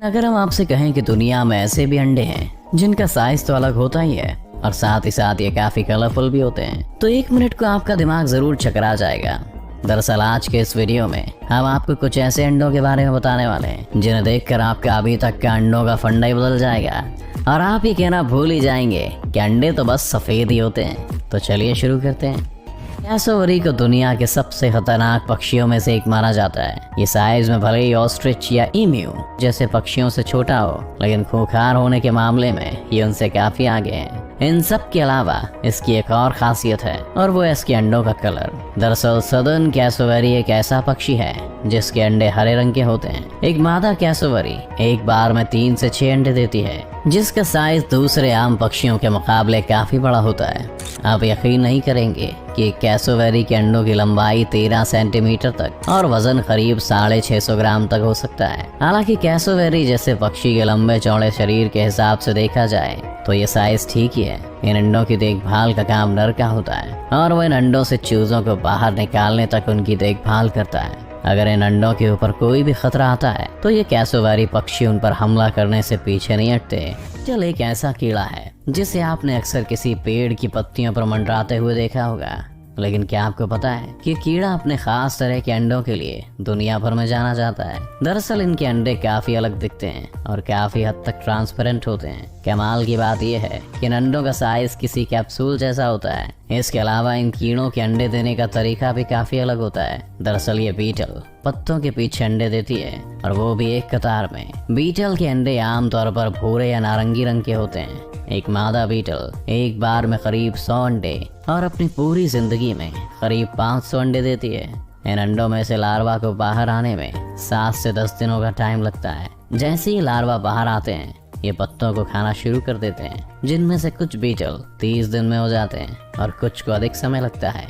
अगर हम आपसे कहें कि दुनिया में ऐसे भी अंडे हैं जिनका साइज तो अलग होता ही है और साथ ही साथ ये काफी कलरफुल भी होते हैं, तो एक मिनट को आपका दिमाग जरूर चकरा जाएगा। दरअसल आज के इस वीडियो में हम आपको कुछ ऐसे अंडों के बारे में बताने वाले हैं जिन्हें देखकर आपका अभी तक का अंडों का फंडा ही बदल जाएगा और आप ये कहना भूल ही जाएंगे कि अंडे तो बस सफेद ही होते हैं। तो चलिए शुरू करते हैं। कैसोवरी को दुनिया के सबसे खतरनाक पक्षियों में से एक माना जाता है। ये साइज में भले ही ऑस्ट्रिच या ईम्यू जैसे पक्षियों से छोटा हो, लेकिन खूंखार होने के मामले में ये उनसे काफी आगे है। इन सब के अलावा इसकी एक और खासियत है और वो है इसके अंडों का कलर। दरअसल सदर्न कैसोवरी एक ऐसा पक्षी है जिसके अंडे हरे रंग के होते हैं। एक मादा कैसोवरी एक बार में 3 से 6 अंडे देती है, जिसका साइज दूसरे आम पक्षियों के मुकाबले काफी बड़ा होता है। आप यकीन नहीं करेंगे कि कैसोवरी के अंडों की लंबाई 13 सेंटीमीटर तक और वजन करीब 650 ग्राम तक हो सकता है। हालांकि कैसोवरी जैसे पक्षी के लंबे चौड़े शरीर के हिसाब से देखा जाए तो ये साइज ठीक ही है। इन अंडों की देखभाल का काम नर का होता है और वो इन अंडों से चूजों को बाहर निकालने तक उनकी देखभाल करता है। अगर इन अंडों के ऊपर कोई भी खतरा आता है तो ये कैसोवरी पक्षी उन पर हमला करने से पीछे नहीं हटते। चल एक ऐसा कीड़ा है जिसे आपने अक्सर किसी पेड़ की पत्तियों पर मंडराते हुए देखा होगा, लेकिन क्या आपको पता है कि कीड़ा अपने खास तरह के अंडों के लिए दुनिया भर में जाना जाता है। दरअसल इनके अंडे काफी अलग दिखते हैं और काफी हद तक ट्रांसपेरेंट होते हैं। कमाल की बात यह है कि इन अंडों का साइज किसी कैप्सूल जैसा होता है। इसके अलावा इन कीड़ों के अंडे देने का तरीका भी काफी अलग होता है। दरअसल ये बीटल पत्तों के पीछे अंडे देती है और वो भी एक कतार में। बीटल के अंडे आमतौर पर भूरे या नारंगी रंग के होते हैं। एक मादा बीटल एक बार में करीब 100 अंडे और अपनी पूरी जिंदगी में करीब 500 अंडे देती है। इन अंडों में से लार्वा को बाहर आने में 7 से 10 दिनों का टाइम लगता है। जैसे ही लार्वा बाहर आते हैं ये पत्तों को खाना शुरू कर देते हैं, जिनमें से कुछ बीटल 30 दिन में हो जाते हैं और कुछ को अधिक समय लगता है।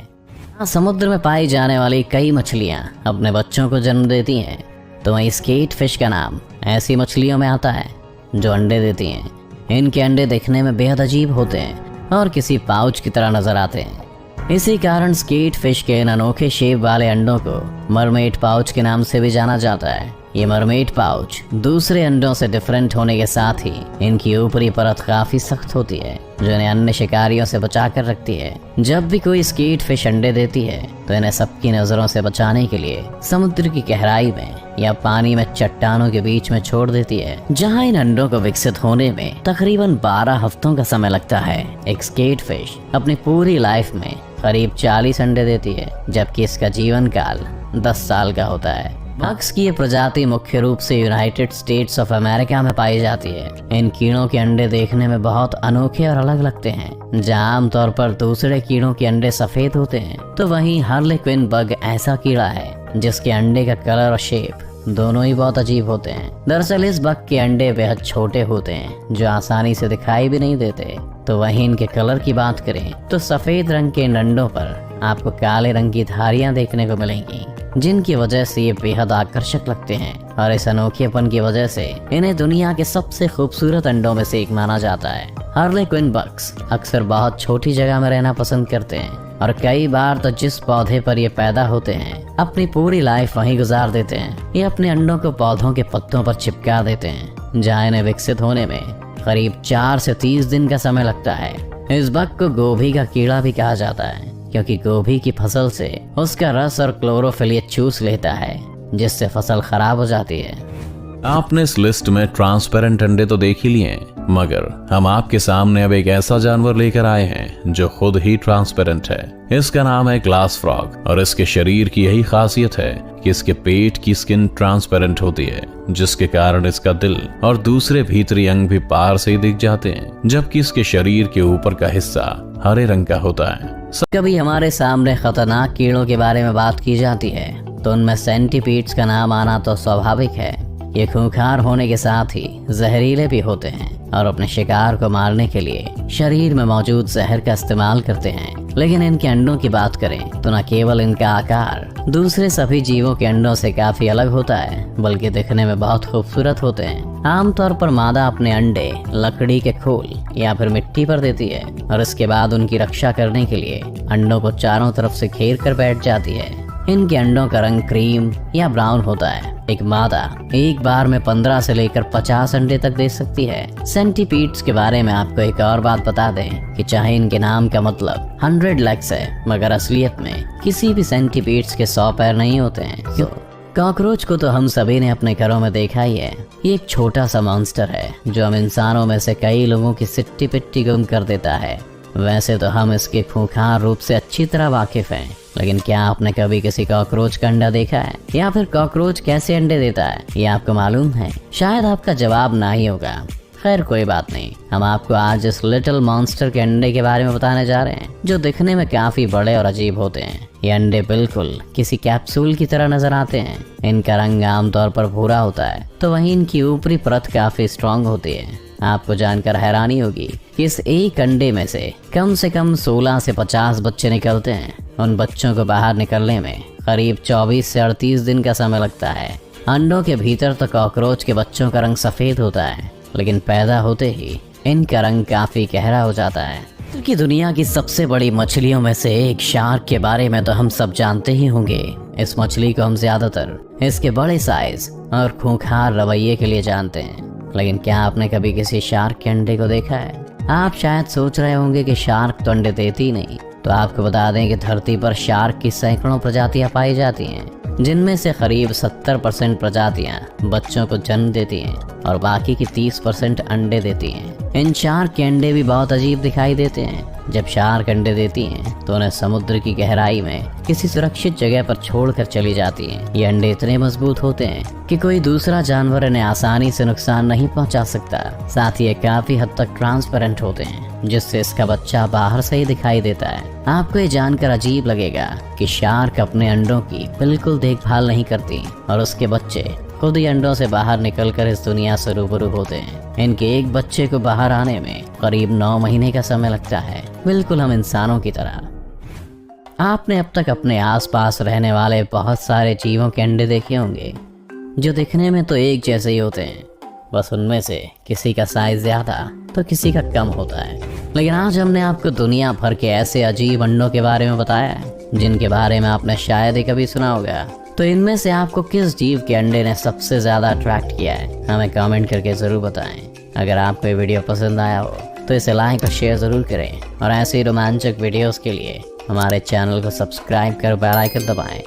समुद्र में पाई जाने वाली कई मछलियां अपने बच्चों को जन्म देती हैं, तो वहीं स्केट फिश का नाम ऐसी मछलियों में आता है जो अंडे देती हैं। इनके अंडे देखने में बेहद अजीब होते हैं और किसी पाउच की तरह नजर आते हैं। इसी कारण स्केट फिश के इन अनोखे शेप वाले अंडों को मरमेड पाउच के नाम से भी जाना जाता है। ये मरमेड पाउच दूसरे अंडों से डिफरेंट होने के साथ ही इनकी ऊपरी परत काफी सख्त होती है, जो इन्हें अन्य शिकारियों से बचा कर रखती है। जब भी कोई स्केट फिश अंडे देती है तो इन्हें सबकी नजरों से बचाने के लिए समुद्र की गहराई में या पानी में चट्टानों के बीच में छोड़ देती है, जहां इन अंडों को विकसित होने में तकरीबन 12 हफ्तों का समय लगता है। एक स्केट फिश अपनी पूरी लाइफ में करीब 40 अंडे देती है, जबकि इसका जीवन काल 10 साल का होता है। बग्स की ये प्रजाति मुख्य रूप से यूनाइटेड स्टेट्स ऑफ अमेरिका में पाई जाती है। इन कीड़ों के अंडे देखने में बहुत अनोखे और अलग लगते हैं। जहाँ आमतौर पर दूसरे कीड़ों के अंडे सफेद होते हैं, तो वहीं हार्लेक्विन बग ऐसा कीड़ा है जिसके अंडे का कलर और शेप दोनों ही बहुत अजीब होते हैं। दरअसल इस बग के अंडे बेहद छोटे होते हैं जो आसानी से दिखाई भी नहीं देते। तो वहीं इनके कलर की बात करें तो सफेद रंग के इन अंडों पर आपको काले रंग की धारियां देखने को मिलेंगी, जिनकी वजह से ये बेहद आकर्षक लगते हैं और इस अनोखेपन की वजह से इन्हें दुनिया के सबसे खूबसूरत अंडों में से एक माना जाता है। हार्लेक्विन बग्स अक्सर बहुत छोटी जगह में रहना पसंद करते हैं और कई बार तो जिस पौधे पर ये पैदा होते हैं अपनी पूरी लाइफ वहीं गुजार देते हैं। ये अपने अंडों को पौधों के पत्तों पर चिपका देते हैं, जहाँ इन्हें विकसित होने में करीब 4 से 30 दिन का समय लगता है। इस बग को गोभी का कीड़ा भी कहा जाता है, क्योंकि गोभी की फसल से उसका रस और क्लोरोफिल ये चूस लेता है, जिससे फसल खराब हो जाती है। आपने इस लिस्ट में ट्रांसपेरेंट अंडे तो देख ही लिए, मगर हम आपके सामने अब एक ऐसा जानवर लेकर आए हैं जो खुद ही ट्रांसपेरेंट है। इसका नाम है ग्लास फ्रॉग और इसके शरीर की यही खासियत है कि इसके पेट की स्किन ट्रांसपेरेंट होती है, जिसके कारण इसका दिल और दूसरे भीतरी अंग भी पार से ही दिख जाते हैं, जबकि इसके शरीर के ऊपर का हिस्सा हरे रंग का होता है। कभी हमारे सामने खतरनाक कीड़ों के बारे में बात की जाती है तो उनमें सेंटीपीड्स का नाम आना तो स्वाभाविक है। ये खूंखार होने के साथ ही जहरीले भी होते हैं और अपने शिकार को मारने के लिए शरीर में मौजूद जहर का इस्तेमाल करते हैं। लेकिन इनके अंडों की बात करें तो न केवल इनका आकार दूसरे सभी जीवों के अंडों से काफी अलग होता है, बल्कि दिखने में बहुत खूबसूरत होते हैं। आमतौर पर मादा अपने अंडे लकड़ी के खोल या फिर मिट्टी पर देती है और इसके बाद उनकी रक्षा करने के लिए अंडों को चारों तरफ से घेर कर बैठ जाती है। इनके अंडों का रंग क्रीम या ब्राउन होता है। एक मादा एक बार में 15 से लेकर 50 अंडे तक दे सकती है। सेंटीपीड्स के बारे में आपको एक और बात बता दें कि चाहे इनके नाम का मतलब 100 लेग्स है, मगर असलियत में किसी भी सेंटीपीड्स के 100 पैर नहीं होते हैं। कॉकरोच को तो हम सभी ने अपने घरों में देखा ही है। ये एक छोटा सा मॉन्स्टर है जो हम इंसानों में से कई लोगों की सिट्टी पिट्टी गुम कर देता है। वैसे तो हम इसके खूंखार रूप से अच्छी तरह वाकिफ हैं, लेकिन क्या आपने कभी किसी कॉकरोच का अंडा देखा है, या फिर कॉकरोच कैसे अंडे देता है, ये आपको मालूम है? शायद आपका जवाब ना ही होगा। खैर कोई बात नहीं, हम आपको आज इस लिटिल मॉन्स्टर के अंडे के बारे में बताने जा रहे हैं, जो दिखने में काफी बड़े और अजीब होते हैं। ये अंडे बिल्कुल किसी कैप्सूल की तरह नजर आते हैं। इनका रंग आमतौर पर भूरा होता है, तो वहीं इनकी ऊपरी परत काफी स्ट्रांग होती है। आपको जानकर हैरानी होगी कि इस एक अंडे में से कम 16 से 50 बच्चे निकलते हैं। उन बच्चों को बाहर निकलने में करीब 24 से 38 दिन का समय लगता है। अंडों के भीतर तो कॉकरोच के बच्चों का रंग सफेद होता है, लेकिन पैदा होते ही इनका रंग काफी गहरा हो जाता है। क्योंकि दुनिया की सबसे बड़ी मछलियों में से एक शार्क के बारे में तो हम सब जानते ही होंगे। इस मछली को हम ज्यादातर इसके बड़े साइज और खूंखार रवैये के लिए जानते हैं, लेकिन क्या आपने कभी किसी शार्क के अंडे को देखा है? आप शायद सोच रहे होंगे कि शार्क तो अंडे देती ही नहीं। तो आपको बता दें कि धरती पर शार्क की सैकड़ों प्रजातियां पाई जाती हैं, जिनमें से करीब 70% प्रजातियां बच्चों को जन्म देती हैं और बाकी की 30% अंडे देती हैं। इन शार्क के अंडे भी बहुत अजीब दिखाई देते हैं। जब शार्क अंडे देती हैं तो उन्हें समुद्र की गहराई में किसी सुरक्षित जगह पर छोड़कर चली जाती हैं। ये अंडे इतने मजबूत होते हैं कि कोई दूसरा जानवर इन्हें आसानी से नुकसान नहीं पहुंचा सकता। साथ ही ये काफी हद तक ट्रांसपेरेंट होते हैं, जिससे इसका बच्चा बाहर से ही दिखाई देता है। आपको ये जानकर अजीब लगेगा कि शार्क अपने अंडों की बिल्कुल देखभाल नहीं करती और उसके बच्चे खुद ही अंडों से बाहर निकलकर इस दुनिया से रूबरू होते हैं। इनके एक बच्चे को बाहर आने में करीब 9 महीने का समय लगता है, बिल्कुल हम इंसानों की तरह। आपने अब तक अपने आसपास रहने वाले बहुत सारे जीवों के अंडे देखे होंगे, जो दिखने में तो एक जैसे ही होते हैं, बस उनमें से किसी का साइज ज्यादा तो किसी का कम होता है। लेकिन आज हमने आपको दुनिया भर के ऐसे अजीब अंडों के बारे में बताया है, जिनके बारे में आपने शायद ही कभी सुना होगा। तो इनमें से आपको किस जीव के अंडे ने सबसे ज्यादा अट्रैक्ट किया है, हमें कमेंट करके जरूर बताएं। अगर आपको ये वीडियो पसंद आया हो तो इसे लाइक और शेयर जरूर करें, और ऐसे ही रोमांचक वीडियोस के लिए हमारे चैनल को सब्सक्राइब कर बेल आइकन दबाएं।